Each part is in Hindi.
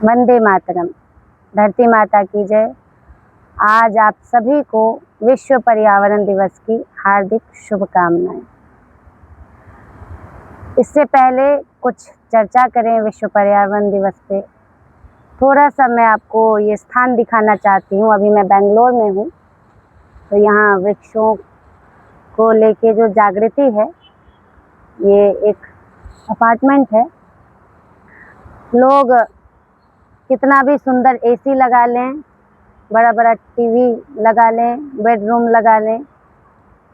वंदे मातरम। धरती माता की जय। आज आप सभी को विश्व पर्यावरण दिवस की हार्दिक शुभकामनाएं। इससे पहले कुछ चर्चा करें विश्व पर्यावरण दिवस पे, थोड़ा सा मैं आपको ये स्थान दिखाना चाहती हूँ। अभी मैं बेंगलोर में हूँ, तो यहाँ वृक्षों को लेके जो जागृति है, ये एक अपार्टमेंट है। लोग कितना भी सुंदर एसी लगा लें, बड़ा बड़ा टीवी लगा लें, बेडरूम लगा लें,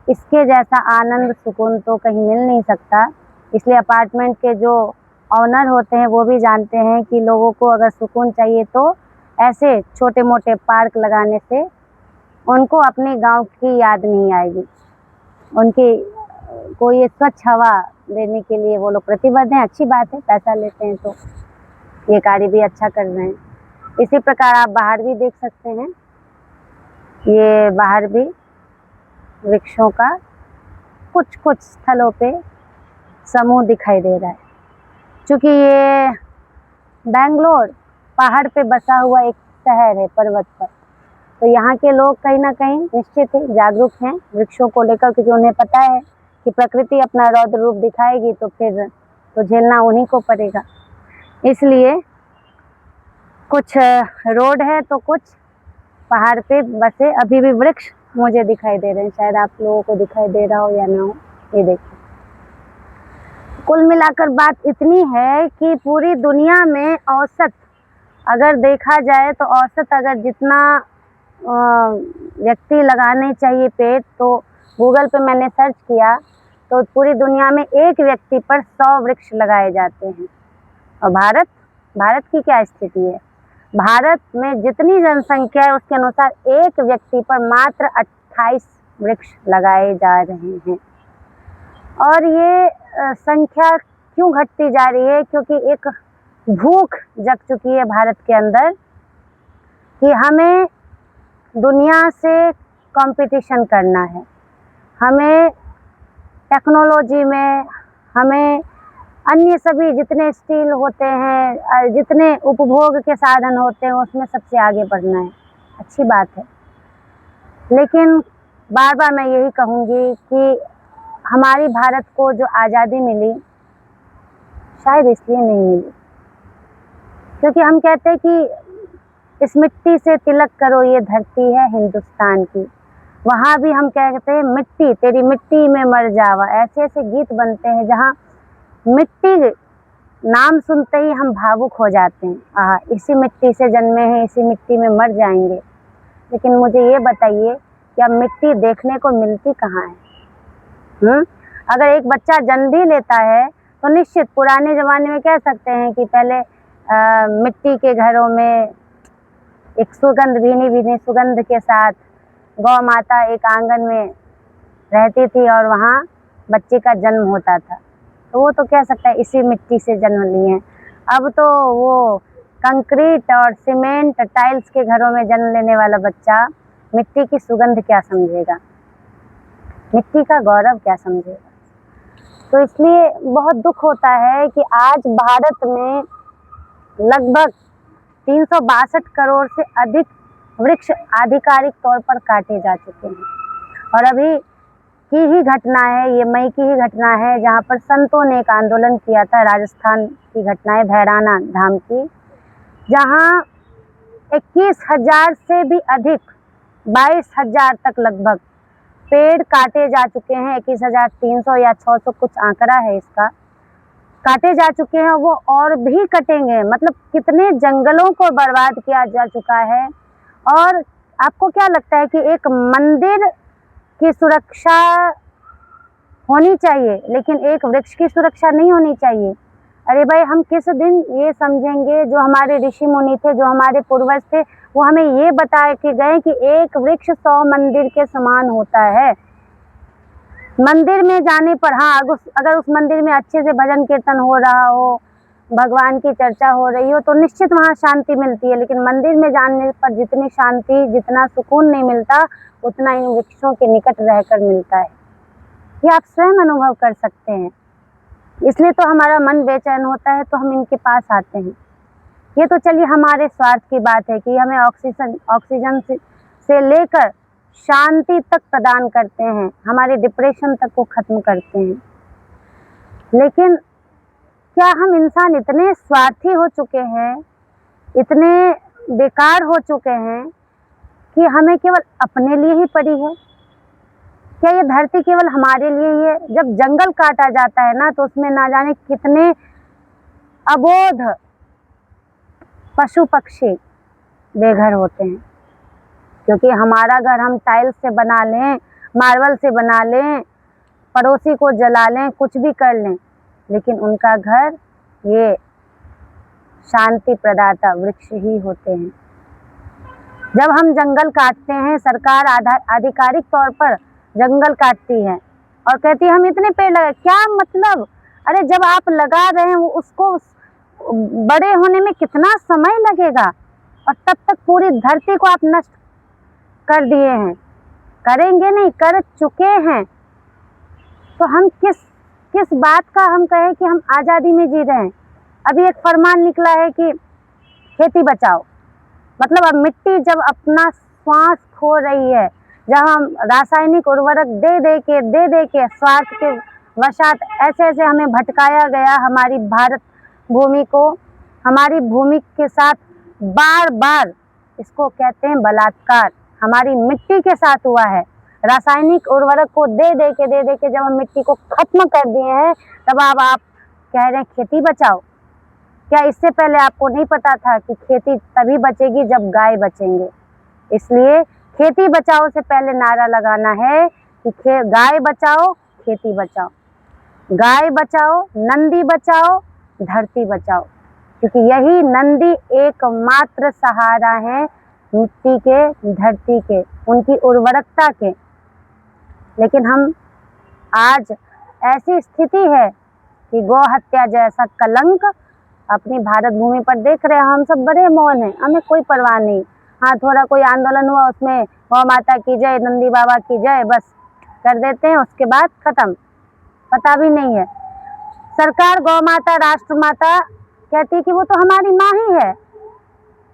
इसके जैसा आनंद सुकून तो कहीं मिल नहीं सकता। इसलिए अपार्टमेंट के जो ऑनर होते हैं वो भी जानते हैं कि लोगों को अगर सुकून चाहिए तो ऐसे छोटे मोटे पार्क लगाने से उनको अपने गांव की याद नहीं आएगी। उनकी को ये स्वच्छ हवा देने के लिए वो लोग प्रतिबद्ध हैं। अच्छी बात है, पैसा लेते हैं तो ये कार्य भी अच्छा कर रहे हैं। इसी प्रकार आप बाहर भी देख सकते हैं, ये बाहर भी वृक्षों का कुछ कुछ स्थलों पे समूह दिखाई दे रहा है। क्योंकि ये बेंगलोर पहाड़ पे बसा हुआ एक शहर है, पर्वत पर, तो यहाँ के लोग कहीं ना कहीं निश्चित ही जागरूक हैं वृक्षों को लेकर, क्योंकि उन्हें पता है कि प्रकृति अपना रौद्र रूप दिखाएगी तो फिर तो झेलना उन्हीं को पड़ेगा। इसलिए कुछ रोड है तो कुछ पहाड़ पे बसे अभी भी वृक्ष मुझे दिखाई दे रहे हैं। शायद आप लोगों को दिखाई दे रहा हो या ना हो, ये देखिए। कुल मिलाकर बात इतनी है कि पूरी दुनिया में औसत अगर देखा जाए तो औसत अगर जितना व्यक्ति लगाने चाहिए पेड़, तो गूगल पे मैंने सर्च किया तो पूरी दुनिया में एक व्यक्ति पर 100 वृक्ष लगाए जाते हैं। और भारत की क्या स्थिति है? भारत में जितनी जनसंख्या है उसके अनुसार एक व्यक्ति पर मात्र 28 वृक्ष लगाए जा रहे हैं। और ये संख्या क्यों घटती जा रही है? क्योंकि एक भूख जग चुकी है भारत के अंदर कि हमें दुनिया से कंपटीशन करना है। हमें टेक्नोलॉजी में, हमें अन्य सभी जितने स्टील होते हैं, जितने उपभोग के साधन होते हैं, उसमें सबसे आगे बढ़ना है। अच्छी बात है, लेकिन बार बार मैं यही कहूँगी कि हमारी भारत को जो आज़ादी मिली शायद इसलिए नहीं मिली क्योंकि हम कहते हैं कि इस मिट्टी से तिलक करो, ये धरती है हिंदुस्तान की। वहाँ भी हम कहते हैं मिट्टी तेरी मिट्टी में मर जावा। ऐसे ऐसे गीत बनते हैं जहाँ मिट्टी नाम सुनते ही हम भावुक हो जाते हैं। इसी मिट्टी से जन्मे हैं, इसी मिट्टी में मर जाएंगे। लेकिन मुझे ये बताइए कि अब मिट्टी देखने को मिलती कहाँ है? अगर एक बच्चा जन्म भी लेता है तो निश्चित पुराने ज़माने में कह सकते हैं कि पहले मिट्टी के घरों में एक सुगंध, भीनी भीनी सुगंध के साथ गौ माता एक आंगन में रहती थी और वहाँ बच्चे का जन्म होता था। तो वो तो कह सकता है इसी मिट्टी से जन्म लिए हैं। अब तो वो कंक्रीट और सीमेंट टाइल्स के घरों में जन्म लेने वाला बच्चा मिट्टी की सुगंध क्या समझेगा, मिट्टी का गौरव क्या समझेगा? तो इसलिए बहुत दुख होता है कि आज भारत में लगभग 362 करोड़ से अधिक वृक्ष आधिकारिक तौर पर काटे जा चुके हैं। और अभी की ही घटना है, ये मई की ही घटना है, जहाँ पर संतों ने एक आंदोलन किया था। राजस्थान की घटना है, भैराना धाम की, जहाँ 21,000 से भी अधिक, 22,000 तक लगभग पेड़ काटे जा चुके हैं। 21,300 या 600 कुछ आंकड़ा है इसका, काटे जा चुके हैं। वो और भी कटेंगे। मतलब कितने जंगलों को बर्बाद किया जा चुका है। और आपको क्या लगता है कि एक मंदिर की सुरक्षा होनी चाहिए लेकिन एक वृक्ष की सुरक्षा नहीं होनी चाहिए? अरे भाई, हम किस दिन ये समझेंगे? जो हमारे ऋषि मुनि थे, जो हमारे पूर्वज थे, वो हमें ये बता के गए कि एक वृक्ष 100 मंदिर के समान होता है। मंदिर में जाने पर, हाँ, अगर उस मंदिर में अच्छे से भजन कीर्तन हो रहा हो, भगवान की चर्चा हो रही हो, तो निश्चित वहाँ शांति मिलती है। लेकिन मंदिर में जाने पर जितनी शांति, जितना सुकून नहीं मिलता, उतना इन वृक्षों के निकट रहकर मिलता है। ये आप स्वयं अनुभव कर सकते हैं। इसलिए तो हमारा मन बेचैन होता है तो हम इनके पास आते हैं। ये तो चलिए हमारे स्वार्थ की बात है कि हमें ऑक्सीजन से लेकर शांति तक प्रदान करते हैं, हमारे डिप्रेशन तक को खत्म करते हैं। लेकिन क्या हम इंसान इतने स्वार्थी हो चुके हैं, इतने बेकार हो चुके हैं कि हमें केवल अपने लिए ही पड़ी है? क्या ये धरती केवल हमारे लिए ही है? जब जंगल काटा जाता है ना, तो उसमें ना जाने कितने अबोध पशु पक्षी बेघर होते हैं, क्योंकि हमारा घर हम टाइल्स से बना लें, मार्बल से बना लें, पड़ोसी को जला लें, कुछ भी कर लें, लेकिन उनका घर ये शांति प्रदाता वृक्ष ही होते हैं। जब हम जंगल काटते हैं, सरकार आधिकारिक तौर पर जंगल काटती है और कहती है हम इतने पेड़ लगा, क्या मतलब? अरे जब आप लगा रहे हैं उसको बड़े होने में कितना समय लगेगा, और तब तक पूरी धरती को आप नष्ट कर दिए हैं। करेंगे नहीं, कर चुके हैं। तो हम किस बात का हम कहें कि हम आज़ादी में जी रहे हैं? अभी एक फरमान निकला है कि खेती बचाओ, मतलब अब मिट्टी जब अपना श्वास खो रही है, जब हम रासायनिक उर्वरक दे दे के स्वार्थ के वशात ऐसे हमें भटकाया गया, हमारी भारत भूमि को, हमारी भूमि के साथ बार बार, इसको कहते हैं बलात्कार, हमारी मिट्टी के साथ हुआ है। रासायनिक उर्वरक को दे के जब हम मिट्टी को खत्म कर दिए हैं, तब अब आप कह रहे हैं खेती बचाओ। क्या इससे पहले आपको नहीं पता था कि खेती तभी बचेगी जब गाय बचेंगे? इसलिए खेती बचाओ से पहले नारा लगाना है कि गाय बचाओ, खेती बचाओ, गाय बचाओ, नंदी बचाओ, धरती बचाओ, क्योंकि यही नंदी एकमात्र सहारा है मिट्टी के, धरती के, उनकी उर्वरकता के। लेकिन हम आज ऐसी स्थिति है कि गौ हत्या जैसा कलंक अपनी भारत भूमि पर देख रहे हैं। हम सब बड़े मौन हैं, हमें कोई परवाह नहीं। हाँ, थोड़ा कोई आंदोलन हुआ, उसमें गौ माता की जय, नंदी बाबा की जय, बस कर देते हैं, उसके बाद खत्म, पता भी नहीं है। सरकार गौ माता, राष्ट्र माता कहती है कि वो तो हमारी माँ ही है,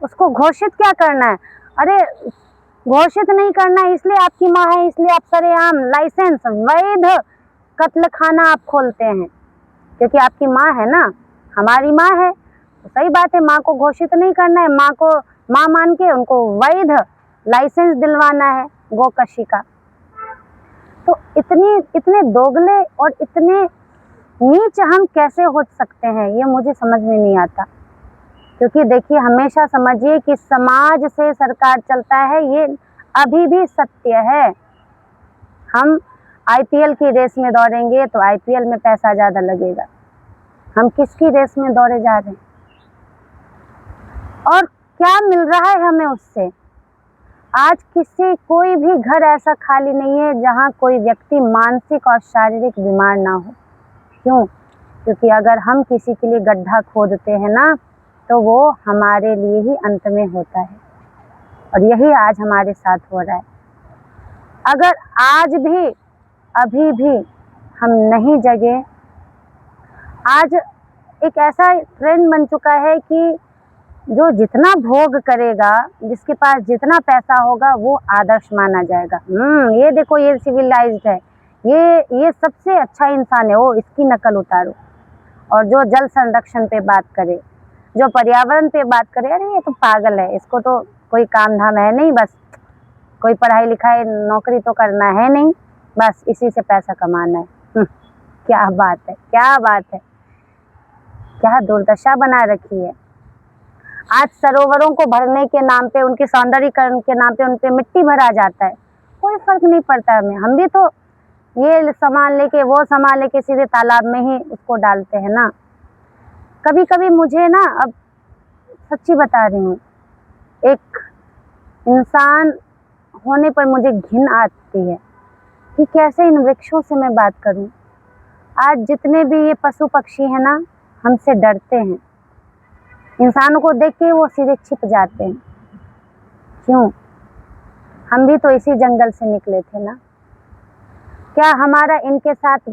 उसको घोषित क्या करना है? अरे घोषित नहीं करना है, इसलिए आपकी माँ है, इसलिए आप सरेआम लाइसेंस वैध कत्ल खाना आप खोलते हैं, क्योंकि आपकी माँ है ना, हमारी माँ है। तो सही बात है, माँ को घोषित नहीं करना है, माँ को माँ मान के उनको वैध लाइसेंस दिलवाना है गोकशी का। तो इतने दोगले और इतने नीच हम कैसे हो सकते हैं, ये मुझे समझ में नहीं आता। क्योंकि देखिए, हमेशा समझिए कि समाज से सरकार चलता है, ये अभी भी सत्य है। हम आईपीएल की रेस में दौड़ेंगे तो आईपीएल में पैसा ज़्यादा लगेगा, हम किसकी रेस में दौड़े जा रहे हैं और क्या मिल रहा है हमें उससे? आज कोई भी घर ऐसा खाली नहीं है जहां कोई व्यक्ति मानसिक और शारीरिक बीमार ना हो। क्यों? क्योंकि अगर हम किसी के लिए गड्ढा खोदते हैं ना, तो वो हमारे लिए ही अंत में होता है, और यही आज हमारे साथ हो रहा है। अगर आज भी अभी भी हम नहीं जगे, आज एक ऐसा ट्रेंड बन चुका है कि जो जितना भोग करेगा, जिसके पास जितना पैसा होगा, वो आदर्श माना जाएगा। ये देखो, ये सिविलाइज्ड है, ये सबसे अच्छा इंसान है, वो इसकी नकल उतारो। और जो जल संरक्षण पे बात करे, जो पर्यावरण पे बात करे, अरे ये तो पागल है, इसको तो कोई काम धाम है नहीं, बस कोई पढ़ाई लिखाई नौकरी तो करना है नहीं, बस इसी से पैसा कमाना है। क्या बात है, क्या बात है, क्या दुर्दशा बना रखी है। आज सरोवरों को भरने के नाम पे, उनके सौंदर्यीकरण के नाम पे उन पे मिट्टी भरा जाता है, कोई फर्क नहीं पड़ता हमें। हम भी तो ये सामान लेके, वो सामान लेके सीधे तालाब में ही उसको डालते हैं ना। कभी कभी मुझे ना, अब सच्ची बता रही हूँ, एक इंसान होने पर मुझे घिन आती है कि कैसे इन वृक्षों से मैं बात करूँ। आज जितने भी ये पशु पक्षी हैं ना, हमसे डरते हैं, इंसानों को देख के वो सीधे छिप जाते हैं। क्यों? हम भी तो इसी जंगल से निकले थे ना। क्या हमारा इनके साथ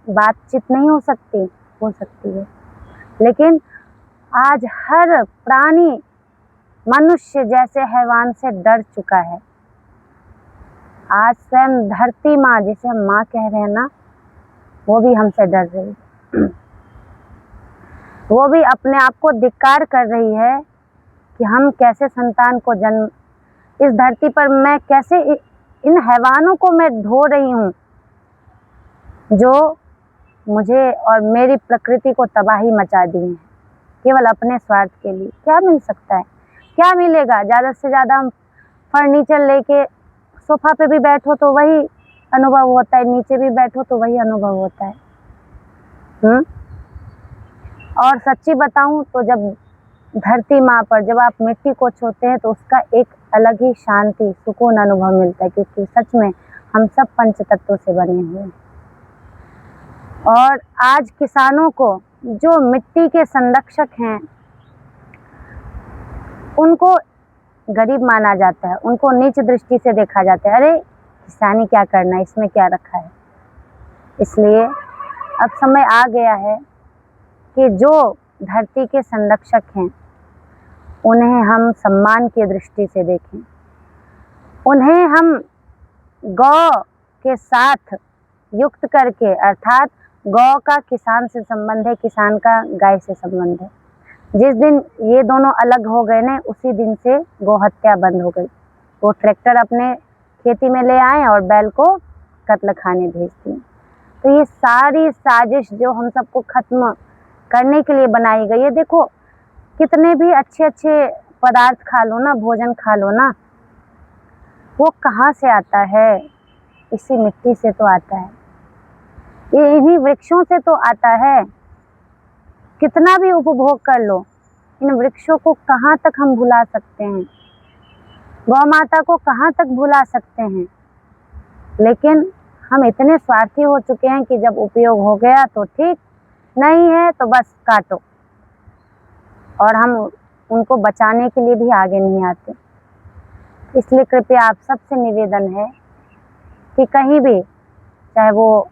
बातचीत नहीं हो सकती? हो सकती है, लेकिन आज हर प्राणी मनुष्य जैसे हैवान से डर चुका है। आज स्वयं धरती माँ, जिसे हम माँ कह रहे हैं ना, वो भी हमसे डर रही है। वो भी अपने आप को धिक्कार कर रही है कि हम कैसे संतान को जन्म, इस धरती पर मैं कैसे इन हैवानों को मैं ढो रही हूँ जो मुझे और मेरी प्रकृति को तबाही मचा दी है, केवल अपने स्वार्थ के लिए। क्या मिल सकता है, क्या मिलेगा? ज़्यादा से ज़्यादा हम फर्नीचर लेके सोफा पे भी बैठो तो वही अनुभव होता है, नीचे भी बैठो तो वही अनुभव होता है। और सच्ची बताऊं तो जब धरती माँ पर जब आप मिट्टी को छूते हैं तो उसका एक अलग ही शांति, सुकून अनुभव मिलता है, क्योंकि सच में हम सब पंच तत्वों से बने हुए हैं। और आज किसानों को, जो मिट्टी के संरक्षक हैं, उनको गरीब माना जाता है, उनको नीच दृष्टि से देखा जाता है। अरे किसानी क्या करना है, इसमें क्या रखा है। इसलिए अब समय आ गया है कि जो धरती के संरक्षक हैं उन्हें हम सम्मान की दृष्टि से देखें, उन्हें हम गौ के साथ युक्त करके, अर्थात गौ का किसान से संबंध है, किसान का गाय से संबंध है। जिस दिन ये दोनों अलग हो गए ना, उसी दिन से गौ हत्या बंद हो गई। वो ट्रैक्टर अपने खेती में ले आए और बैल को कत्ल खाने भेज दिए। तो ये सारी साजिश जो हम सबको खत्म करने के लिए बनाई गई है। देखो कितने भी अच्छे अच्छे पदार्थ खा लो ना, भोजन खा लो ना, वो कहाँ से आता है? इसी मिट्टी से तो आता है, ये इन्हीं वृक्षों से तो आता है। कितना भी उपभोग कर लो, इन वृक्षों को कहाँ तक हम भुला सकते हैं, गौ माता को कहाँ तक भुला सकते हैं। लेकिन हम इतने स्वार्थी हो चुके हैं कि जब उपयोग हो गया तो ठीक, नहीं है तो बस काटो, और हम उनको बचाने के लिए भी आगे नहीं आते। इसलिए कृपया आप सबसे निवेदन है कि कहीं भी, चाहे वो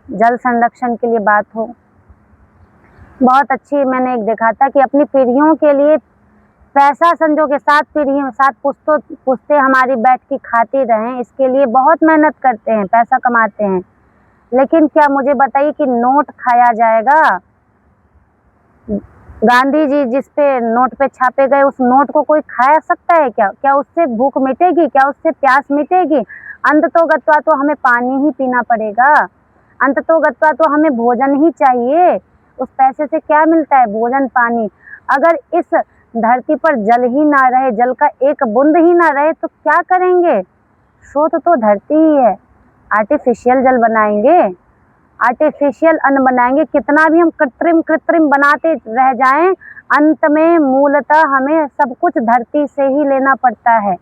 जल संरक्षण के लिए बात हो, बहुत अच्छी मैंने एक देखा था कि अपनी पीढ़ियों के लिए पैसा संजो के 7 पीढ़ियों, 7 पुश्तें हमारी बैठ के खाती रहें, इसके लिए बहुत मेहनत करते हैं, पैसा कमाते हैं। लेकिन क्या मुझे बताइए कि नोट खाया जाएगा? गांधी जी जिस पे नोट पे छापे गए, उस नोट को कोई खा सकता है क्या? क्या उससे भूख मिटेगी? क्या उससे प्यास मिटेगी? अंततोगत्वा तो हमें पानी ही पीना पड़ेगा, अंततोगत्वा तो हमें भोजन ही चाहिए। उस पैसे से क्या मिलता है? भोजन, पानी। अगर इस धरती पर जल ही ना रहे, जल का एक बूंद ही ना रहे तो क्या करेंगे? स्रोत तो धरती ही है। आर्टिफिशियल जल बनाएंगे, आर्टिफिशियल अन्न बनाएंगे, कितना भी हम कृत्रिम बनाते रह जाएं, अंत में मूलतः हमें सब कुछ धरती से ही लेना पड़ता है।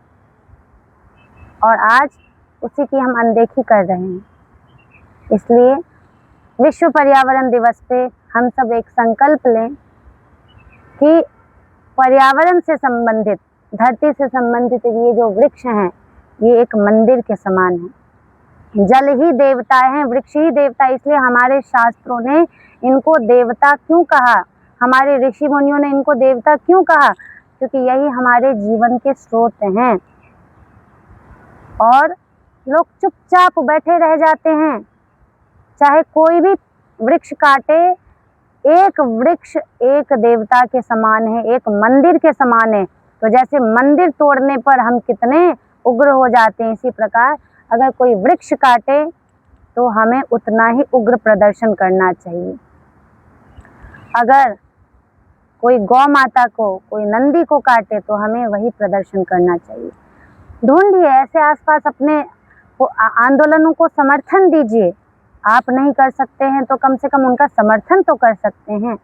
और आज उसी की हम अनदेखी कर रहे हैं। इसलिए विश्व पर्यावरण दिवस पे हम सब एक संकल्प लें कि पर्यावरण से संबंधित, धरती से संबंधित ये जो वृक्ष हैं, ये एक मंदिर के समान है। जल ही देवता है, वृक्ष ही देवता। इसलिए हमारे शास्त्रों ने इनको देवता क्यों कहा, हमारे ऋषि मुनियों ने इनको देवता क्यों कहा? क्योंकि यही हमारे जीवन के स्रोत हैं। और लोग चुपचाप बैठे रह जाते हैं, चाहे कोई भी वृक्ष काटे। एक वृक्ष एक देवता के समान है, एक मंदिर के समान है। तो जैसे मंदिर तोड़ने पर हम कितने उग्र हो जाते हैं, इसी प्रकार अगर कोई वृक्ष काटे तो हमें उतना ही उग्र प्रदर्शन करना चाहिए। अगर कोई गौ माता को, कोई नंदी को काटे तो हमें वही प्रदर्शन करना चाहिए। ढूंढिए ऐसे आसपास, अपने आंदोलनों को समर्थन दीजिए। आप नहीं कर सकते हैं तो कम से कम उनका समर्थन तो कर सकते हैं।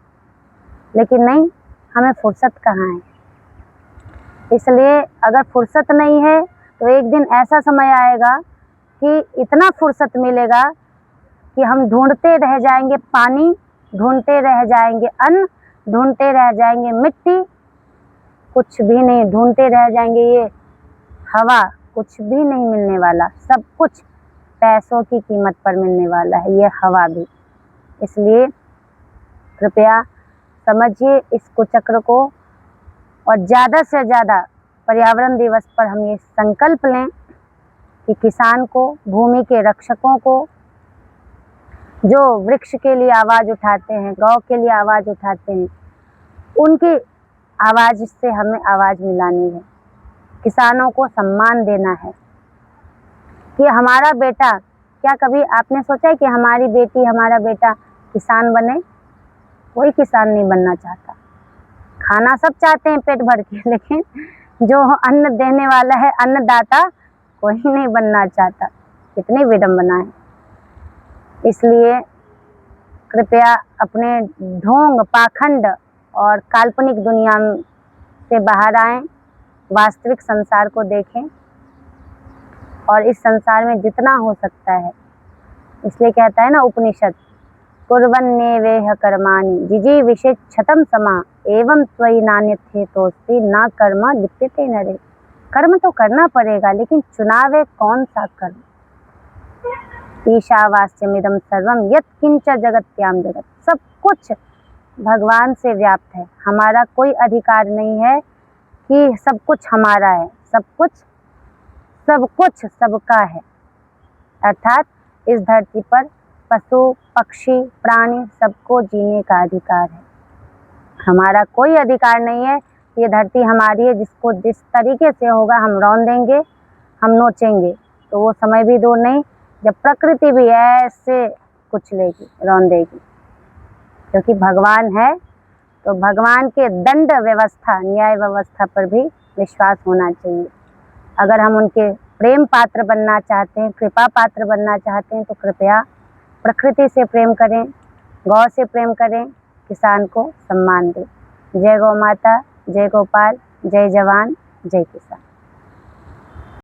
लेकिन नहीं, हमें फुर्सत कहाँ है। इसलिए अगर फुर्सत नहीं है तो एक दिन ऐसा समय आएगा कि इतना फुर्सत मिलेगा कि हम ढूंढते रह जाएंगे पानी, ढूंढते रह जाएंगे अन्न, ढूंढते रह जाएंगे मिट्टी, कुछ भी नहीं, ढूंढते रह जाएंगे ये हवा, कुछ भी नहीं मिलने वाला। सब कुछ पैसों की कीमत पर मिलने वाला है, ये हवा भी। इसलिए कृपया समझिए इस कुचक्र को, और ज़्यादा से ज़्यादा पर्यावरण दिवस पर हम ये संकल्प लें कि किसान को, भूमि के रक्षकों को, जो वृक्ष के लिए आवाज़ उठाते हैं, गौ के लिए आवाज़ उठाते हैं, उनकी आवाज़ से हमें आवाज़ मिलानी है। किसानों को सम्मान देना है कि हमारा बेटा, क्या कभी आपने सोचा है कि हमारी बेटी, हमारा बेटा किसान बने? कोई किसान नहीं बनना चाहता। खाना सब चाहते हैं पेट भर के, लेकिन जो अन्न देने वाला है, अन्नदाता, कोई नहीं बनना चाहता। कितनी विडंबना है। इसलिए कृपया अपने ढोंग, पाखंड और काल्पनिक दुनिया से बाहर आएं, वास्तविक संसार को देखें और इस संसार में जितना हो सकता है, इसलिए कहता है ना उपनिषद, कुर्वन्नेवेह कर्माणि जिजीविषेच्छतं समा एवं त्वयि नान्यथेतोऽस्ति न कर्म लिप्यते नरे। कर्म तो करना पड़ेगा, लेकिन चुनाव है कौन सा कर्म। ईशावास्यमिदं सर्वं यत्किंच जगत्याम जगत। सब कुछ भगवान से व्याप्त है। हमारा कोई अधिकार नहीं है कि सब कुछ हमारा है। सब कुछ सबका है। अर्थात इस धरती पर पशु, पक्षी, प्राणी सबको जीने का अधिकार है। हमारा कोई अधिकार नहीं है। ये धरती हमारी है, जिसको जिस तरीके से होगा हम रौंद देंगे, हम नोचेंगे। तो वो समय भी दूर नहीं जब प्रकृति भी ऐसे कुचलेगी, रौंदेगी। क्योंकि भगवान है, तो भगवान के दंड व्यवस्था, न्याय व्यवस्था पर भी विश्वास होना चाहिए। अगर हम उनके प्रेम पात्र बनना चाहते हैं, कृपा पात्र बनना चाहते हैं, तो कृपया प्रकृति से प्रेम करें, गौ से प्रेम करें, किसान को सम्मान दें। जय गौ माता, जय गोपाल, जय जवान, जय किसान।